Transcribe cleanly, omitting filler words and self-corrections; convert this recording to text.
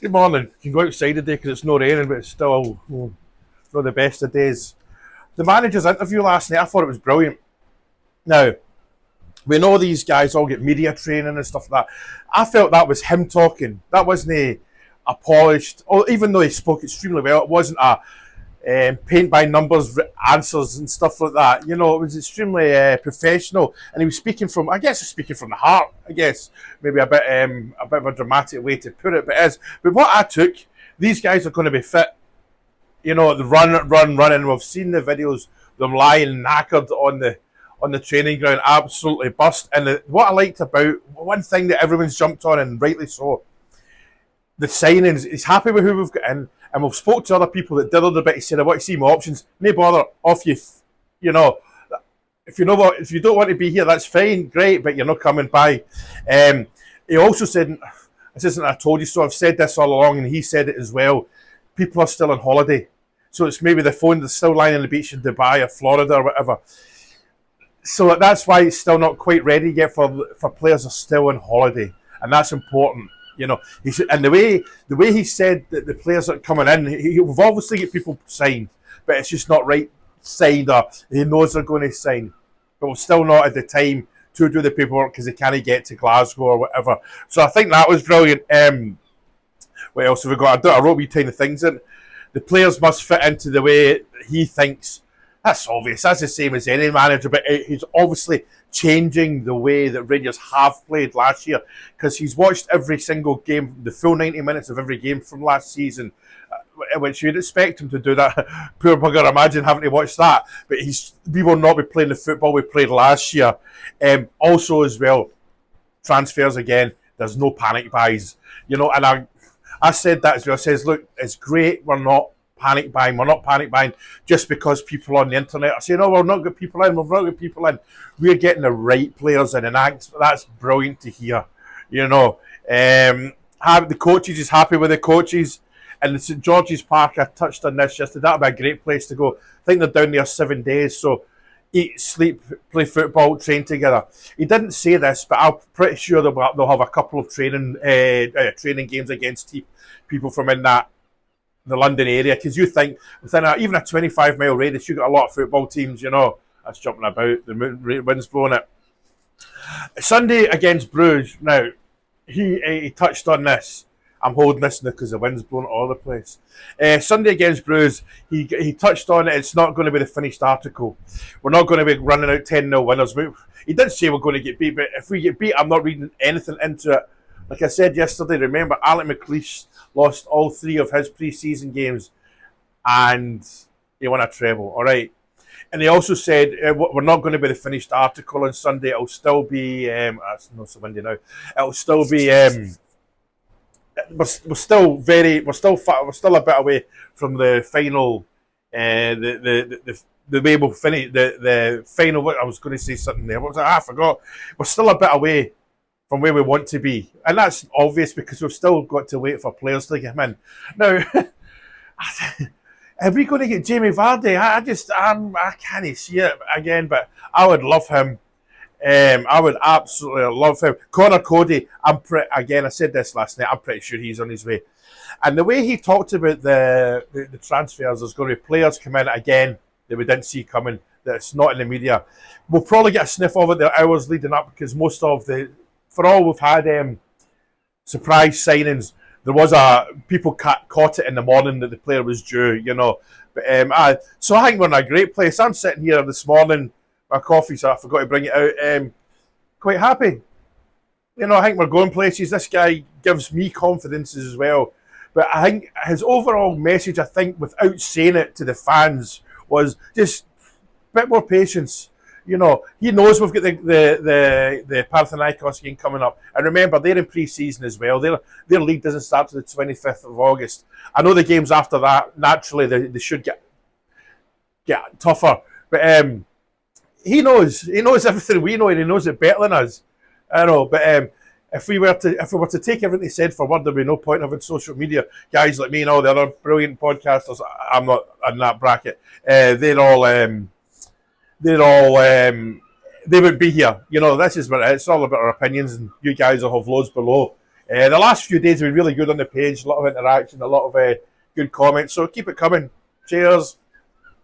Good morning. You can go outside today because it's not raining, but it's still not the best of days. The manager's interview last night, I thought it was brilliant. Now, we know these guys all get media training and stuff like that. I felt that was him talking. That wasn't a polished, or even though he spoke extremely well, it wasn't a paint by numbers answers and stuff like that. You know, it was extremely professional, and he was speaking from, I guess, speaking from the heart. I guess maybe a bit of a dramatic way to put it, but what I took, these guys are going to be fit. You know, the running. We've seen the videos, them lying knackered on the training ground, absolutely bust. And what I liked about one thing that everyone's jumped on, and rightly so, the signings. He's happy with who we've got in, and we've spoke to other people that did a bit. He said, "I want to see my options." No bother, off you. You know, if you know what, if you don't want to be here, that's fine, great, but you're not coming by. He also said, "This isn't I told you so." I've said this all along, and he said it as well. People are still on holiday, so it's maybe the phone that's still lying on the beach in Dubai or Florida or whatever. So that's why it's still not quite ready yet for players are still on holiday, and that's important. You know, and the way he said that the players are coming in, we've obviously get people signed, but it's just not right signed, or he knows they're going to sign, but we're still not at the time to do the paperwork because they can't get to Glasgow or whatever. So I think that was brilliant. What else have we got? I wrote wee tiny things in. The players must fit into the way he thinks. That's obvious. That's the same as any manager, but he's obviously changing the way that Rangers have played last year because he's watched every single game, the full 90 minutes of every game from last season, which you'd expect him to do that. Poor bugger, imagine having to watch that. But we will not be playing the football we played last year. Also, as well, transfers again, there's no panic buys. You know, and I said that as well. I says, look, it's great, we're not panic buying. We're not panic buying just because people on the internet are saying, "Oh, we've not got people in. We've not got people in." We're getting the right players in, and that's brilliant to hear. You know, the coaches is happy with the coaches, and the St George's Park. I touched on this yesterday. That'd be a great place to go. I think they're down there 7 days, so eat, sleep, play football, train together. He didn't say this, but I'm pretty sure they'll have a couple of training games against people from in the London area, because you think within even a 25-mile radius, you've got a lot of football teams, you know. That's jumping about, the wind's blowing it. Sunday against Bruges, now, he touched on this. I'm holding this now because the wind's blowing all over the place. Sunday against Bruges, he touched on it. It's not going to be the finished article. We're not going to be running out 10-0 winners. He did say we're going to get beat, but if we get beat, I'm not reading anything into it. Like I said yesterday, remember, Alec McLeish lost all 3 of his pre-season games and he won a treble, all right? And he also said, we're not going to be the finished article on Sunday. It'll still be, it's not so windy now, it'll still be, we're still a bit away from the final, the way we'll finish, the final, I was going to say something there, what was I forgot. We're still a bit away from where we want to be. And that's obvious because we've still got to wait for players to come in. Now, are we going to get Jamie Vardy? I can't see it again, but I would love him. I would absolutely love him. Connor Cody, I said this last night, I'm pretty sure he's on his way. And the way he talked about the transfers, there's going to be players come in again that we didn't see coming, that's not in the media. We'll probably get a sniff of it the hours leading up because most of for all we've had surprise signings, there was people caught it in the morning that the player was due, you know. But so I think we're in a great place. I'm sitting here this morning, my coffee, so I forgot to bring it out. Quite happy. You know, I think we're going places. This guy gives me confidence as well. But I think his overall message, I think, without saying it to the fans, was just a bit more patience. You know, he knows we've got the Panathinaikos game coming up. And remember, they're in pre-season as well. Their league doesn't start till the 25th of August. I know the games after that, naturally, they should get tougher. But he knows everything we know, and he knows it better than us. I know, but if we were to take everything he said for word, there'd be no point of it. Social media guys like me and all the other brilliant podcasters, I'm not in that bracket. They would be here. You know, this is what it's all about, our opinions, and you guys will have loads below. The last few days have been really good on the page. A lot of interaction, a lot of good comments. So keep it coming. Cheers.